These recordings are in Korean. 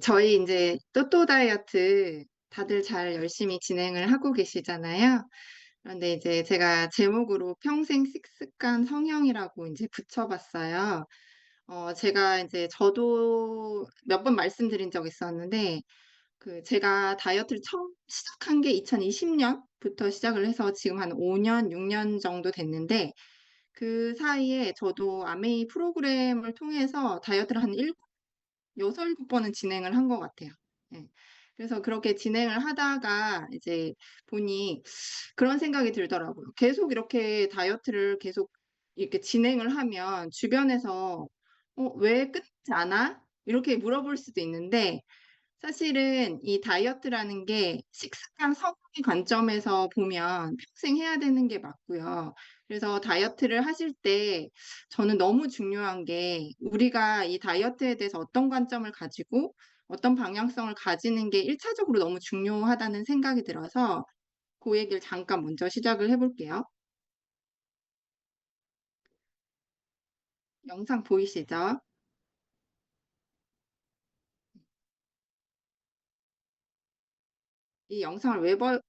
저희 이제 또또 다이어트 다들 잘 열심히 진행을 하고 계시잖아요. 그런데 이제 제가 제목으로 평생 식습관 성형이라고 이제 붙여봤어요. 제가 이제 저도 몇 번 말씀드린 적 있었는데, 제가 다이어트를 처음 시작한 게 2020년부터 시작을 해서 지금 한 5년, 6년 정도 됐는데, 그 사이에 저도 아메이 프로그램을 통해서 다이어트를 한 6, 7번은 진행을 한 것 같아요. 예. 그래서 그렇게 진행을 하다가 이제 보니 그런 생각이 들더라고요. 계속 이렇게 다이어트를 계속 이렇게 진행을 하면 주변에서 왜 끝나지 않아? 이렇게 물어볼 수도 있는데, 사실은 이 다이어트라는 게 식습관 성공의 관점에서 보면 평생 해야 되는 게 맞고요. 그래서 다이어트를 하실 때 저는 너무 중요한 게, 우리가 이 다이어트에 대해서 어떤 관점을 가지고 어떤 방향성을 가지는 게 1차적으로 너무 중요하다는 생각이 들어서 그 얘기를 잠깐 먼저 시작을 해볼게요. 영상 보이시죠? 이 영상을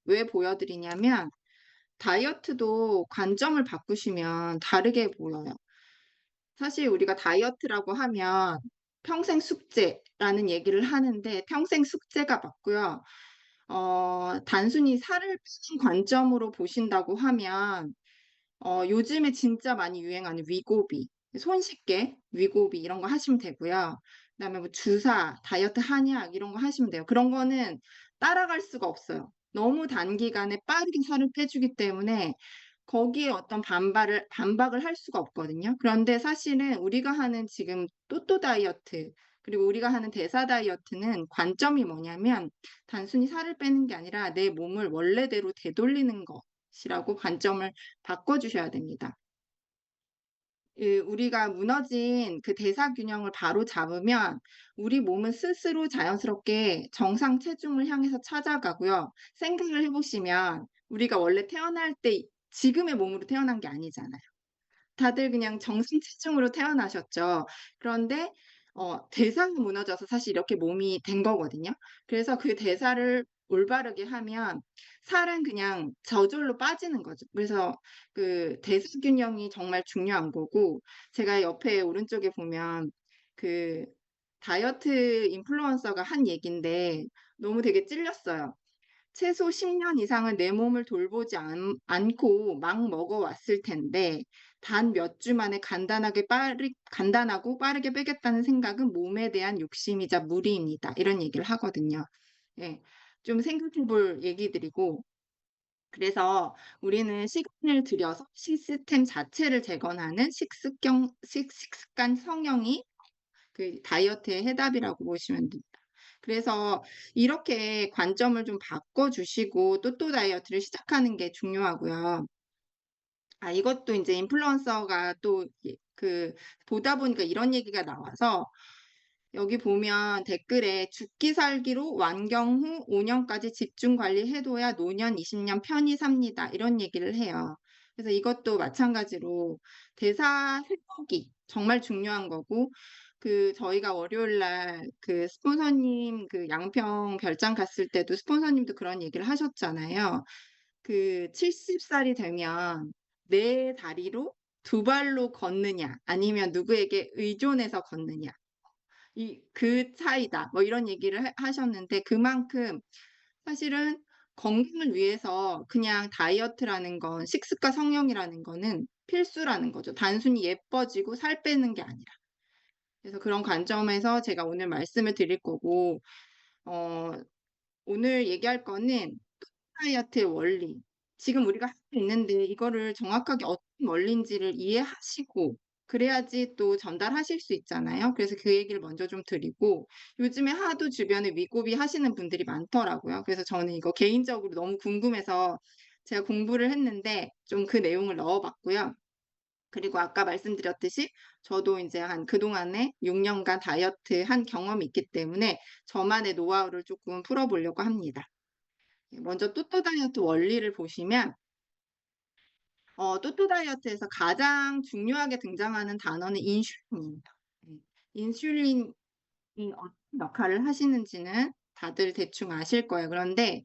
왜 보여드리냐면, 다이어트도 관점을 바꾸시면 다르게 보여요. 사실 우리가 다이어트라고 하면 평생 숙제라는 얘기를 하는데, 평생 숙제가 맞고요. 단순히 살을 빼는 관점으로 보신다고 하면, 요즘에 진짜 많이 유행하는 위고비, 손쉽게 위고비 이런 거 하시면 되고요. 그다음에 뭐 주사, 다이어트 한약 이런 거 하시면 돼요. 그런 거는 따라갈 수가 없어요. 너무 단기간에 빠르게 살을 빼주기 때문에 거기에 어떤 반박을 할 수가 없거든요. 그런데 사실은 우리가 하는 지금 또또 다이어트, 그리고 우리가 하는 대사 다이어트는 관점이 뭐냐면, 단순히 살을 빼는 게 아니라 내 몸을 원래대로 되돌리는 것이라고 관점을 바꿔주셔야 됩니다. 우리가 무너진 그 대사 균형을 바로 잡으면 우리 몸은 스스로 자연스럽게 정상 체중을 향해서 찾아가고요. 생각을 해보시면 우리가 원래 태어날 때 지금의 몸으로 태어난 게 아니잖아요. 다들 그냥 정상 체중으로 태어나셨죠. 그런데 대사가 무너져서 사실 이렇게 몸이 된 거거든요. 그래서 그 대사를 올바르게 하면 살은 그냥 저절로 빠지는 거죠. 그래서 그 대사 균형이 정말 중요한 거고, 제가 옆에 오른쪽에 보면 그 다이어트 인플루언서가 한 얘긴데 너무 되게 찔렸어요. 최소 10년 이상은 내 몸을 돌보지 않고 막 먹어왔을 텐데, 단 몇 주 만에 간단하고 빠르게 빼겠다는 생각은 몸에 대한 욕심이자 무리입니다. 이런 얘기를 하거든요. 예, 좀 생각해 볼 얘기들이고, 그래서 우리는 시간을 들여서 시스템 자체를 재건하는 식습관 성형이 그 다이어트의 해답이라고 보시면 됩니다. 그래서 이렇게 관점을 좀 바꿔주시고 또또 다이어트를 시작하는 게 중요하고요. 이것도 이제 인플루언서가 또 보다 보니까 이런 얘기가 나와서, 여기 보면 댓글에 죽기 살기로 완경 후 5년까지 집중 관리해둬야 노년 20년 편히 삽니다. 이런 얘기를 해요. 그래서 이것도 마찬가지로 대사 회복이 정말 중요한 거고, 저희가 월요일 날 스폰서님 양평 별장 갔을 때도 스폰서님도 그런 얘기를 하셨잖아요. 70살이 되면 내 다리로 두 발로 걷느냐, 아니면 누구에게 의존해서 걷느냐. 그 차이다. 뭐 이런 얘기를 하셨는데, 그만큼 사실은 건강을 위해서 그냥 다이어트라는 건, 식습관 성형이라는 거는 필수라는 거죠. 단순히 예뻐지고 살 빼는 게 아니라. 그래서 그런 관점에서 제가 오늘 말씀을 드릴 거고, 어, 오늘 얘기할 거는 다이어트의 원리. 지금 우리가 하고 있는데 이거를 정확하게 어떤 원리인지를 이해하시고 그래야지 또 전달하실 수 있잖아요. 그래서 그 얘기를 먼저 좀 드리고, 요즘에 하도 주변에 위고비 하시는 분들이 많더라고요. 그래서 저는 이거 개인적으로 너무 궁금해서 제가 공부를 했는데 좀 그 내용을 넣어봤고요. 그리고 아까 말씀드렸듯이 저도 이제 그동안에 6년간 다이어트 한 경험이 있기 때문에 저만의 노하우를 조금 풀어보려고 합니다. 먼저 또또 다이어트 원리를 보시면, 또또 다이어트에서 가장 중요하게 등장하는 단어는 인슐린입니다. 인슐린이 역할을 하시는지는 다들 대충 아실 거예요. 그런데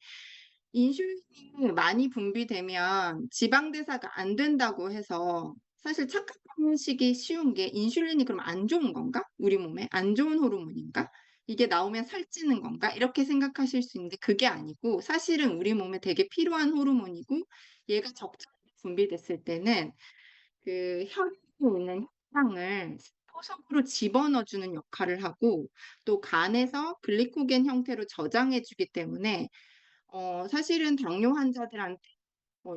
인슐린이 많이 분비되면 지방대사가 안 된다고 해서 사실 착각하시기 쉬운 게 인슐린이 그럼 안 좋은 건가? 우리 몸에 안 좋은 호르몬인가? 이게 나오면 살찌는 건가? 이렇게 생각하실 수 있는데 그게 아니고 사실은 우리 몸에 되게 필요한 호르몬이고 얘가 적절히 분비됐을 때는 그 혈액에 있는 혈당을 포석으로 집어넣어주는 역할을 하고 또 간에서 글리코겐 형태로 저장해주기 때문에 사실은 당뇨 환자들한테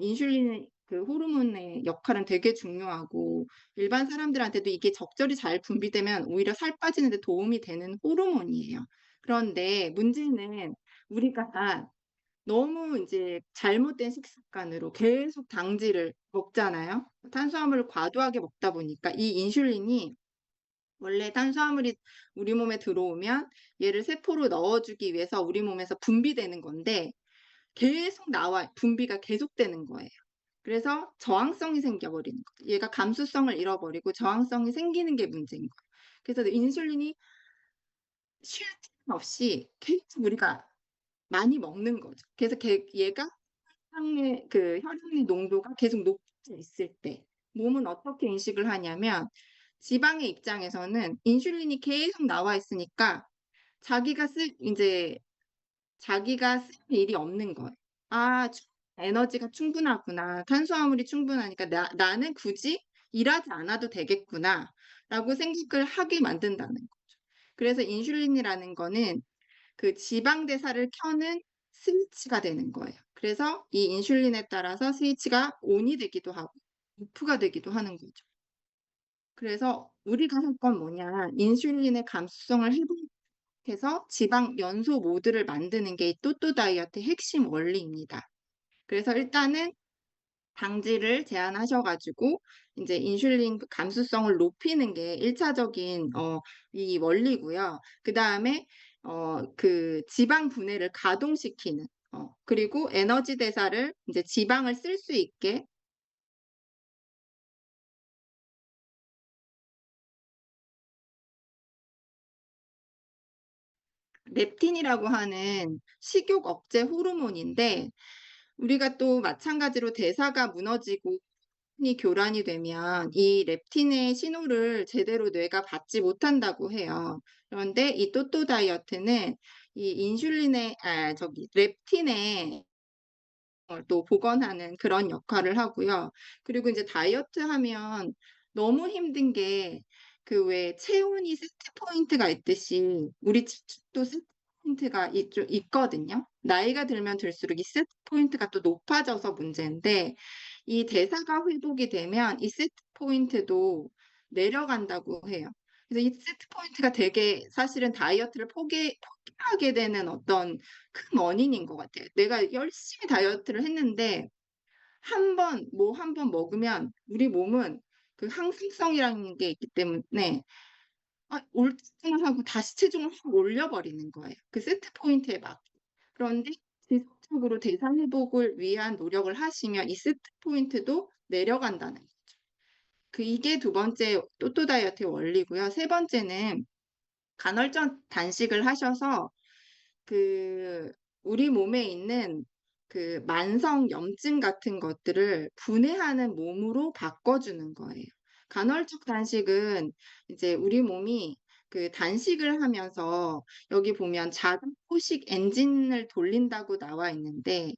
인슐린 그 호르몬의 역할은 되게 중요하고 일반 사람들한테도 이게 적절히 잘 분비되면 오히려 살 빠지는 데 도움이 되는 호르몬이에요. 그런데 문제는 우리가 너무 이제 잘못된 식습관으로 계속 당질을 먹잖아요. 탄수화물을 과도하게 먹다 보니까 이 인슐린이 원래 탄수화물이 우리 몸에 들어오면 얘를 세포로 넣어주기 위해서 우리 몸에서 분비되는 건데 계속 나와 분비가 계속되는 거예요. 그래서 저항성이 생겨버리는 거예요. 얘가 감수성을 잃어버리고 저항성이 생기는 게 문제인 거예요. 그래서 인슐린이 쉴 틈 없이 계속 우리가 많이 먹는 거죠. 그래서 얘가 혈당의 농도가 계속 높아져 있을 때 몸은 어떻게 인식을 하냐면 지방의 입장에서는 인슐린이 계속 나와 있으니까 이제 자기가 쓸 일이 없는 거예요. 아, 에너지가 충분하구나. 탄수화물이 충분하니까 나는 굳이 일하지 않아도 되겠구나. 라고 생각을 하게 만든다는 거죠. 그래서 인슐린이라는 거는 그 지방 대사를 켜는 스위치가 되는 거예요. 그래서 이 인슐린에 따라서 스위치가 ON이 되기도 하고 OFF가 되기도 하는 거죠. 그래서 우리가 할 건 뭐냐? 인슐린의 감수성을 회복해서 지방 연소 모드를 만드는 게 이 또또 다이어트의 핵심 원리입니다. 그래서 일단은 당질을 제한하셔가지고 이제 인슐린 감수성을 높이는 게 1차적인 이 원리고요. 그 다음에 그 지방 분해를 가동시키는 그리고 에너지 대사를 이제 지방을 쓸 수 있게 렙틴이라고 하는 식욕 억제 호르몬인데 우리가 또 마찬가지로 대사가 무너지고 이 교란이 되면 이 렙틴의 신호를 제대로 뇌가 받지 못한다고 해요. 그런데 이 또또 다이어트는 이 렙틴의 또 복원하는 그런 역할을 하고요. 그리고 이제 다이어트 하면 너무 힘든 게 그 왜 체온이 세트 포인트가 있듯이 우리 지축도 세트 포인트가 있거든요. 나이가 들면 들수록 이 세트 포인트가 또 높아져서 문제인데 이 대사가 회복이 되면 이 세트 포인트도 내려간다고 해요. 그래서 이 세트 포인트가 되게 사실은 다이어트를 포기하게 되는 어떤 큰 원인인 것 같아요. 내가 열심히 다이어트를 했는데 한 번 먹으면 우리 몸은 그 항상성이라는 게 있기 때문에 옳지만 하고 다시 체중을 확 올려버리는 거예요. 그 세트 포인트에 맞게. 그런데 지속적으로 대사 회복을 위한 노력을 하시면 이 세트 포인트도 내려간다는 거죠. 이게 두 번째 또또 다이어트의 원리고요. 세 번째는 간헐적 단식을 하셔서 그 우리 몸에 있는 그 만성 염증 같은 것들을 분해하는 몸으로 바꿔주는 거예요. 간헐적 단식은 이제 우리 몸이 그 단식을 하면서 여기 보면 자가 포식 엔진을 돌린다고 나와 있는데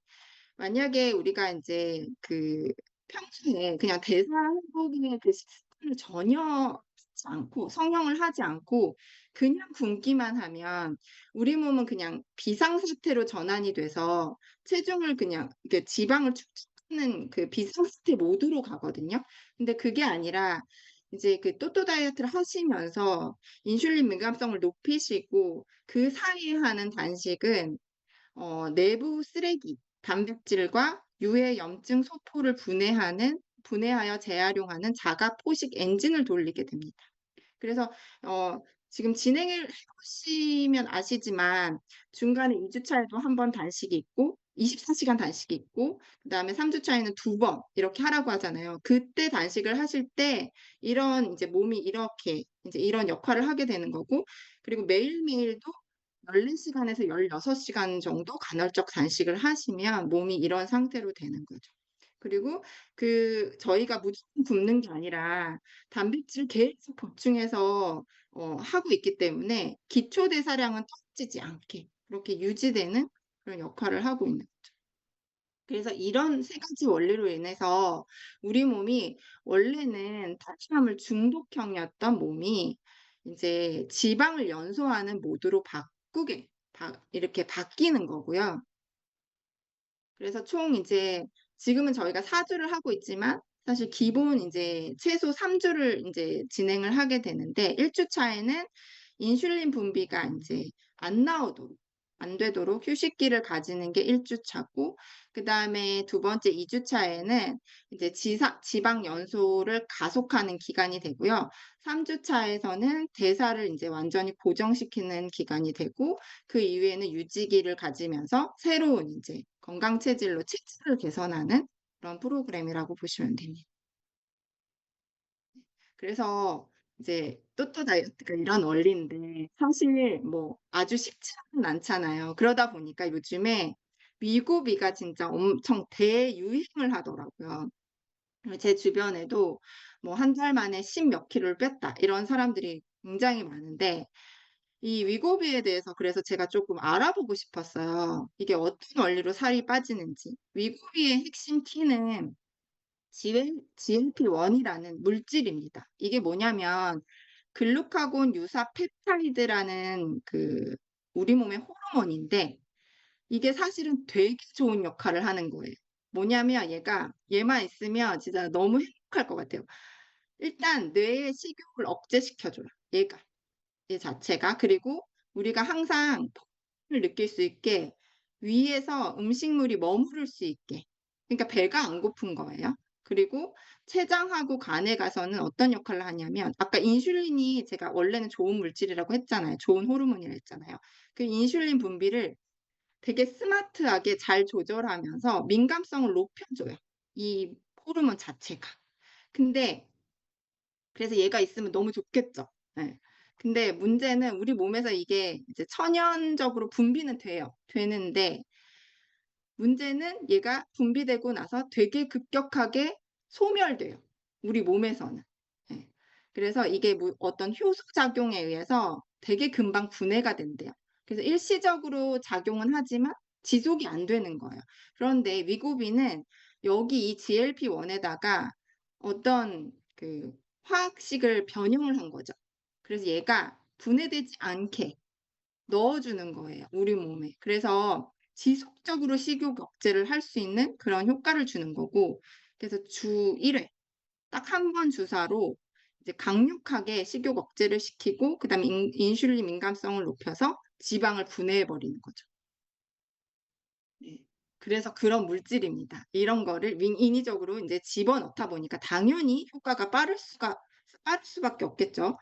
만약에 우리가 이제 그 평소에 그냥 대사 회복의 그 식습관을 전혀 하지 않고 성형을 하지 않고 그냥 굶기만 하면 우리 몸은 그냥 비상사태로 전환이 돼서 체중을 그냥 이게 지방을 축축하는 그 비상사태 모드로 가거든요. 근데 그게 아니라 이제 그 또또 다이어트를 하시면서 인슐린 민감성을 높이시고 그 사이에 하는 단식은 내부 쓰레기, 단백질과 유해 염증 소포를 분해하여 재활용하는 자가 포식 엔진을 돌리게 됩니다. 그래서 지금 진행을 해보시면 아시지만 중간에 2주차에도 한 번 단식이 있고 24시간 단식이 있고 그다음에 3주차에는 2번 이렇게 하라고 하잖아요. 그때 단식을 하실 때 이런 이제 몸이 이렇게 이제 이런 역할을 하게 되는 거고 그리고 매일매일도 14시간에서 16시간 정도 간헐적 단식을 하시면 몸이 이런 상태로 되는 거죠. 그리고 저희가 무조건 굶는 게 아니라 단백질을 계속 보충해서 하고 있기 때문에 기초 대사량은 떨어지지 않게 그렇게 유지되는 그런 역할을 하고 있는 거죠. 그래서 이런 세 가지 원리로 인해서 우리 몸이 원래는 탄수화물 중독형이었던 몸이 인제 지방을 연소하는 모드로 바꾸게 이렇게 바뀌는 거고요. 그래서 총 이제 지금은 저희가 4 주를 하고 있지만 사실 기본 인제 최소 3 주를 인제 진행을 하게 되는데 1주 차에는 인슐린 분비가 인제 안 나오도록 안 되도록 휴식기를 가지는 게 1주 차고, 그다음에 두 번째 2주 차에는 이제 지방 연소를 가속하는 기간이 되고요. 3주 차에서는 대사를 인제 완전히 고정시키는 기간이 되고, 그 이후에는 유지기를 가지면서 새로운 인제 건강 체질로 체질을 개선하는 그런 프로그램이라고 보시면 됩니다. 그래서 이제 또또 다이어트가 이런 원리인데 사실 뭐 아주 쉽지는 않잖아요. 그러다 보니까 요즘에 위고비가 진짜 엄청 대유행을 하더라고요. 제 주변에도 뭐 한 달 만에 10몇 킬로를 뺐다 이런 사람들이 굉장히 많은데, 이 위고비에 대해서 그래서 제가 쪼끔 알아보고 싶었어요. 이게 어떤 원리로 살이 빠지는지. 위고비의 핵심 키는 GLP-1이라는 물질입니다. 이게 뭐냐면 글루카곤 유사 펩타이드라는 우리 몸의 호르몬인데, 이게 사실은 되게 좋은 역할을 하는 거예요. 뭐냐면 얘만 있으면 진짜 너무 행복할 것 같아요. 일단 뇌의 식욕을 억제시켜 줘요, 얘 자체가. 그리고 우리가 항상 통증을 느낄 수 있게 위에서 음식물이 머무를 수 있게, 그러니까 배가 안 고픈 거예요. 그리고 췌장하고 간에 가서는 어떤 역할을 하냐면, 아까 인슐린이 제가 원래는 좋은 물질이라고 했잖아요. 좋은 호르몬이라 했잖아요. 그 인슐린 분비를 되게 스마트하게 잘 조절하면서 민감성을 높여 줘요, 이 호르몬 자체가. 근데 그래서 얘가 있으면 너무 좋겠죠. 예. 근데 문제는 우리 몸에서 이게 이제 천연적으로 분비는 돼요. 되는데 문제는 얘가 분비되고 나서 되게 급격하게 소멸돼요, 우리 몸에서는. 예. 그래서 이게 어떤 효소 작용에 의해서 되게 금방 분해가 된대요. 그래서 일시적으로 작용은 하지만 지속이 안 되는 거예요. 그런데 위고비는 여기 이 GLP-1에다가 어떤 화학식을 변형을 한 거죠. 그래서 얘가 분해되지 않게 넣어 주는 거예요, 우리 몸에. 그래서 지속적으로 식욕 억제를 할 수 있는 그런 효과를 주는 거고, 그래서 주 1회 딱 한 번 주사로 이제 강력하게 식욕 억제를 시키고, 그다음에 인슐린 민감성을 높여서 지방을 분해해 버리는 거죠. 네. 그래서 그런 물질입니다. 이런 거를 인위적으로 인제 집어넣다 보니까 당연히 효과가 빠를 수밖에 없겠죠.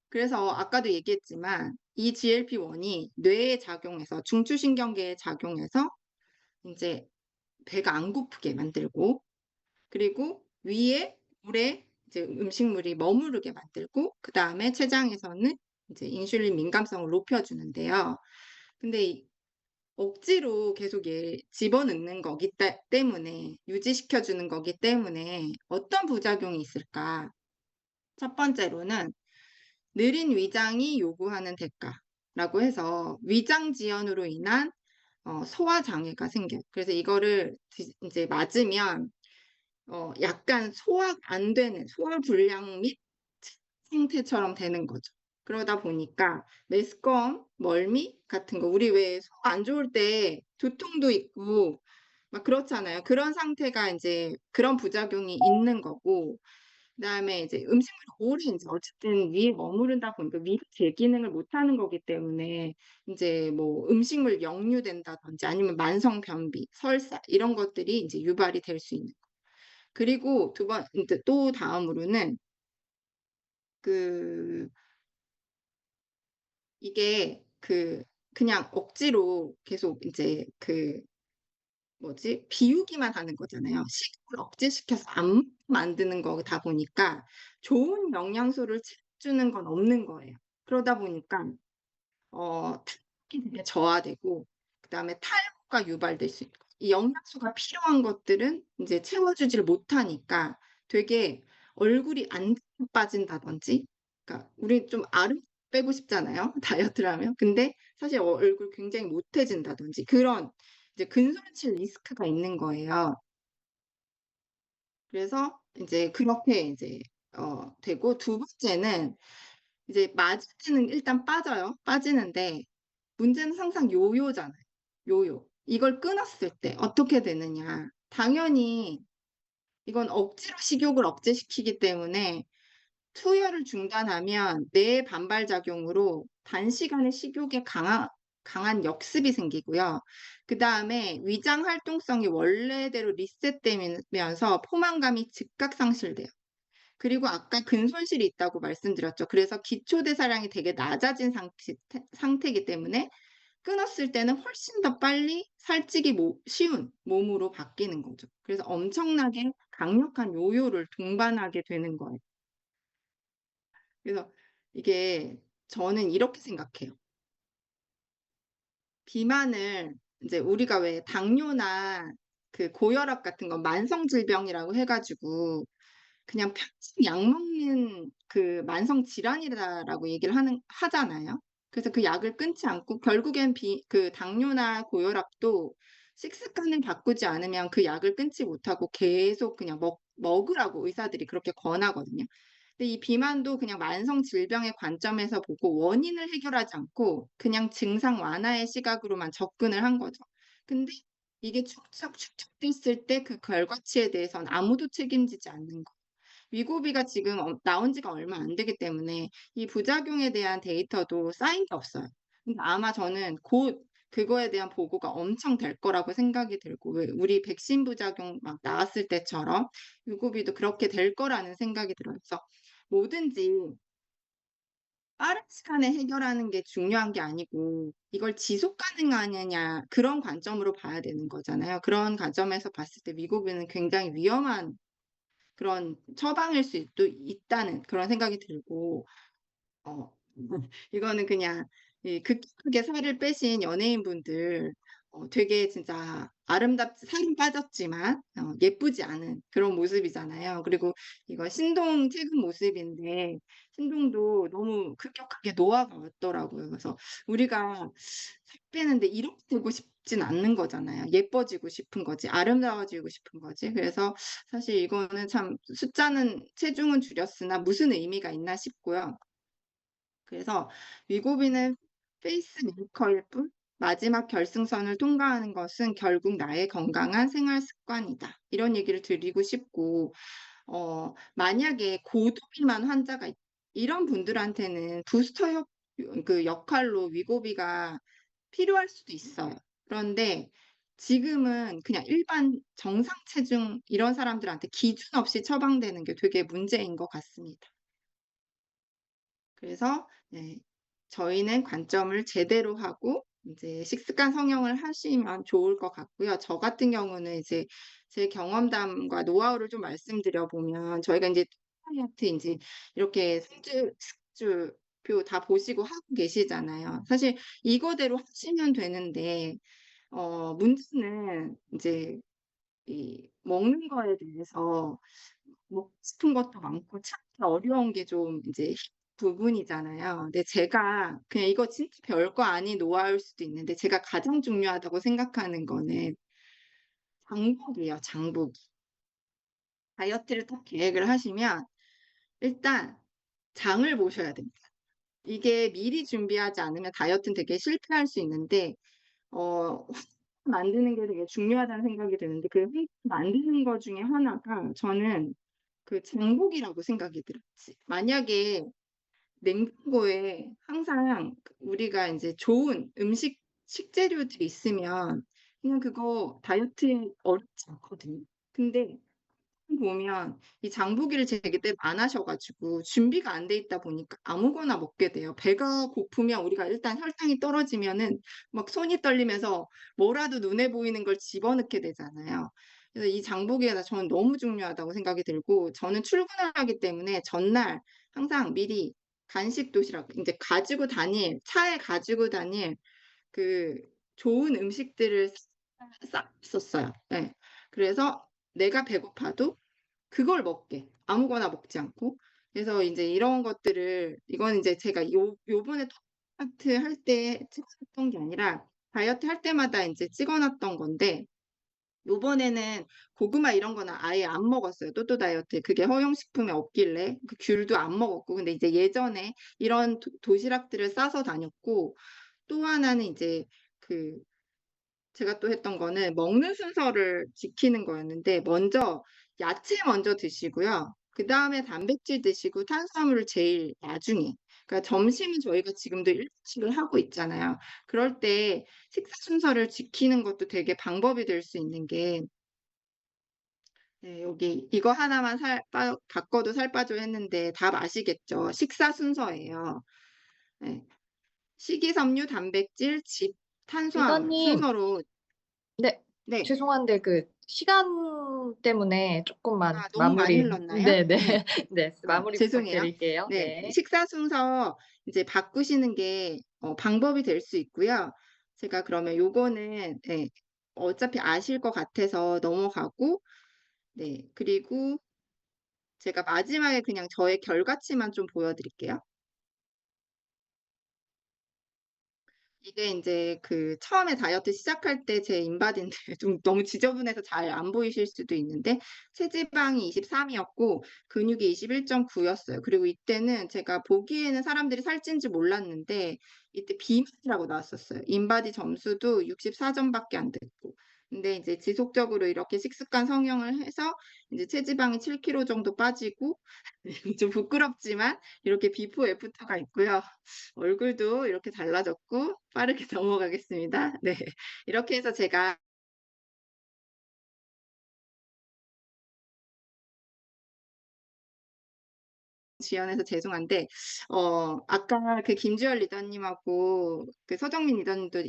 그래서 아까도 얘기했지만 이 GLP-1이 뇌에 작용해서 중추신경계에 작용해서 인제 배가 안 고프게 만들고, 그리고 위에 물에 이제 음식물이 머무르게 만들고, 그다음에 췌장에서는 이제 인슐린 민감성을 높여 주는데요. 근데 억지로 계속 집어넣는 거기 때문에, 유지시켜 주는 거기 때문에 어떤 부작용이 있을까? 첫 번째로는 느린 위장이 요구하는 대가라고 해서 위장 지연으로 인한 소화 장애가 생겨요. 그래서 이거를 인제 맞으면 약간 소화가 안 되는 소화불량 및 상태처럼 되는 거죠. 그러다 보니까 메스꺼움, 멀미 같은 거, 우리 왜 속 안 좋을 때 두통도 있고 막 그렇잖아요. 그런 상태가 인제 그런 부작용이 있는 거고, 그다음에 이제 음식물이 오래 인제 어쨌든 위에 머무르다 보니까 위가 제 기능을 못 하는 거기 때문에 인제 뭐 음식물 역류된다든지 아니면 만성 변비, 설사 이런 것들이 인제 유발이 될 수 있는. 그리고 인제 또 다음으로는 그 이게 그냥 억지로 계속 인제 비우기만 하는 거잖아요. 식욕을 억제시켜서 안 만드는 거다 보니까 좋은 영양소를 채워주는 건 없는 거예요. 그러다 보니까 탄력이 되게 저하되고 그다음에 탈모가 유발될 수 있고 이 영양소가 필요한 것들은 인제 채워주지를 못하니까 되게 얼굴이 안 빠진다든지 그러니까 우리 좀 빼고 싶잖아요, 다이어트를 하면. 근데 사실 얼굴 굉장히 못해진다든지 그런 이제 근손실 리스크가 있는 거예요. 그래서 인제 그렇게 인제 되고 두 번째는 이제 맞을 때는 일단 빠져요. 빠지는데 문제는 항상 요요잖아요. 요요. 이걸 끊었을 때 어떻게 되느냐. 당연히 이건 억지로 식욕을 억제시키기 때문에 투여를 중단하면 뇌의 반발작용으로 단시간에 식욕에 강한 역습이 생기고요. 그다음에 위장 활동성이 원래대로 리셋되면서 포만감이 즉각 상실돼요. 그리고 아까 근손실이 있다고 말씀드렸죠. 그래서 기초대사량이 되게 낮아진 상태이기 때문에 끊었을 때는 훨씬 더 빨리 살찌기 쉬운 몸으로 바뀌는 거죠. 그래서 엄청나게 강력한 요요를 동반하게 되는 거예요. 그래서 이게 저는 이렇게 생각해요. 비만을 이제 우리가 왜 당뇨나 그 고혈압 같은 건 만성 질병이라고 해 가지고 그냥 평생 약 먹는 그 만성 질환이다라고 얘기를 하잖아요. 그래서 그 약을 끊지 않고 결국엔 그 당뇨나 고혈압도 식습관을 바꾸지 않으면 그 약을 끊지 못하고 계속 그냥 먹으라고 의사들이 그렇게 권하거든요. 근데 이 비만도 그냥 만성 질병의 관점에서 보고 원인을 해결하지 않고 그냥 증상 완화의 시각으로만 접근을 한 거죠. 근데 이게 축적됐을 때 그 결과치에 대해서는 아무도 책임지지 않는 거. 위고비가 지금 나온 지가 얼마 안 되기 때문에 이 부작용에 대한 데이터도 쌓인 게 없어요. 근데 아마 저는 곧 그거에 대한 보고가 엄청 될 거라고 생각이 들고 왜 우리 백신 부작용 막 나왔을 때처럼 위고비도 그렇게 될 거라는 생각이 들어요. 그래서 뭐든지 빠른 시간에 해결하는 게 중요한 게 아니고 이걸 지속 가능하느냐 그런 관점으로 봐야 되는 거잖아요. 그런 관점에서 봤을 때 미국은 굉장히 위험한 그런 처방일 수도 있다는 그런 생각이 들고 어 이거는 그냥 이 급격하게 살을 빼신 연예인분들 되게 진짜 살은 빠졌지만 예쁘지 않은 그런 모습이잖아요. 그리고 이거 신동 최근 모습인데 신동도 너무 급격하게 노화가 왔더라고요. 그래서 우리가 살 빼는데 이렇게 되고 싶진 않는 거잖아요. 예뻐지고 싶은 거지, 아름다워지고 싶은 거지. 그래서 사실 이거는 참 체중은 줄였으나 무슨 의미가 있나 싶고요. 그래서 위고비는 페이스메이커일 뿐 마지막 결승선을 통과하는 것은 결국 나의 건강한 생활 습관이다. 이런 얘기를 드리고 싶고 만약에 고도비만 환자가 이런 분들한테는 그 역할로 위고비가 필요할 수도 있어요. 그런데 지금은 그냥 일반 정상 체중 이런 사람들한테 기준 없이 처방되는 게 되게 문제인 것 같습니다. 그래서 네, 저희는 관점을 제대로 하고 이제 식습관 성형을 하시면 좋을 것 같고요. 저 같은 경우는 이제 제 경험담과 노하우를 좀 말씀드려 보면 저희가 이제 다이어트 인제 이렇게 스케줄표 다 보시고 하고 계시잖아요. 사실 이거대로 하시면 되는데 문제는 인제 이 먹는 거에 대해서 먹고 싶은 것도 많고 찾기 어려운 게 좀 이제 부분이잖아요. 근데 제가 그냥 이거 진짜 별거 아닌 노하우일 수도 있는데 제가 가장 중요하다고 생각하는 거는 장복이에요, 장복. 다이어트를 딱 계획을 하시면 일단 장을 보셔야 됩니다. 이게 미리 준비하지 않으면 다이어트는 되게 실패할 수 있는데 만드는 게 되게 중요하다는 생각이 드는데 그 만드는 것 중에 하나가 저는 그 장복이라고 생각이 들어요. 만약에 냉장고에 항상 우리가 인제 좋은 식재료들이 있으면 그냥 그거 다이어트에 어렵지 않거든요. 근데 보면 이 장보기를 되게 안 하셔 가지고 준비가 안 돼 있다 보니까 아무거나 먹게 돼요. 배가 고프면 우리가 일단 혈당이 떨어지면은 막 손이 떨리면서 뭐라도 눈에 보이는 걸 집어넣게 되잖아요. 그래서 이 장보기가 저는 너무 중요하다고 생각이 들고 저는 출근을 하기 때문에 전날 항상 미리 간식 도시락 인제 가지고 다닐 차에 가지고 다닐 그 좋은 음식들을 쌌었어요. 예. 그래서 내가 배고파도 그걸 먹게. 아무거나 먹지 않고. 그래서 인제 이런 것들을 이건 인제 제가 요번에 다이어트 할 때 찍어 놨던 게 아니라 다이어트 할 때마다 인제 찍어 놨던 건데 요번에는 고구마 이런 거는 아예 안 먹었어요, 또또 다이어트에. 그게 허용 식품에 없길래. 그 귤도 안 먹었고. 근데 이제 예전에 이런 도시락들을 싸서 다녔고 또 하나는 이제 그 제가 또 했던 거는 먹는 순서를 지키는 거였는데 먼저 야채 먼저 드시고요. 그다음에 단백질 드시고 탄수화물을 제일 나중에. 그러니까 점심은 저희가 지금도 일식을 하고 있잖아요. 그럴 때 식사 순서를 지키는 것도 되게 방법이 될 수 있는 게 네 여기 이거 하나만 바꿔도 살 빠져 했는데 답 아시겠죠? 식사 순서예요. 네. 식이섬유, 단백질, 즙, 탄수화물 리더님. 순서로 네. 네. 죄송한데 시간 때문에 쪼끔만 아 너무 많이 마무리. 흘렀나요? 네네. 네. 네. 아 마무리 죄송해요. 부탁드릴게요. 네. 네. 식사 순서 이제 바꾸시는 게 방법이 될 수 있고요. 제가 그러면 요거는 예 어차피 아실 것 같아서 넘어가고 네 그리고 제가 마지막에 그냥 저의 결과치만 좀 보여 드릴게요. 이게 인제 그 처음에 다이어트 시작할 때 제 인바디인데 좀 너무 지저분해서 잘 안 보이실 수도 있는데 체지방이 23 이었고 근육이 21.9 였어요. 그리고 이때는 제가 보기에는 사람들이 살찐 줄 몰랐는데 이때 비만이라고 나왔었어요. 인바디 점수도 64 점밖에 안 됐고. 근데 이제 지속적으로 이렇게 식습관 성형을 해서 인제 체지방이 7 킬로 정도 빠지고 좀 부끄럽지만 이렇게 비포 애프터가 있고요. 얼굴도 이렇게 달라졌고 빠르게 넘어가겠습니다. 네. 이렇게 해서 제가 지연해서 죄송한데 아까 그 김주열 리더님하고 그 서정민 리더님도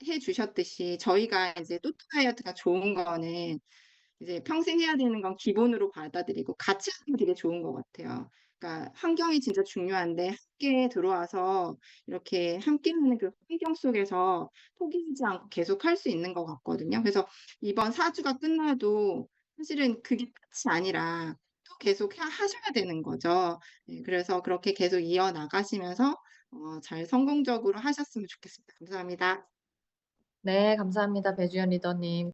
해 주셨듯이 저희가 이제 또또 다이어트가 좋은 거는 이제 평생 해야 되는 건 기본으로 받아들이고 같이 하는 게 되게 좋은 것 같아요. 그러니까 환경이 진짜 중요한데 함께 들어와서 이렇게 함께하는 그 환경 속에서 포기하지 않고 계속 할 수 있는 것 같거든요. 그래서 이번 4 주가 끝나도 사실은 그게 끝이 아니라 또 계속 하셔야 되는 거죠. 네 그래서 그렇게 계속 이어나가시면서 잘 성공적으로 하셨으면 좋겠습니다. 감사합니다. 네. 감사합니다. 배주연 리더님.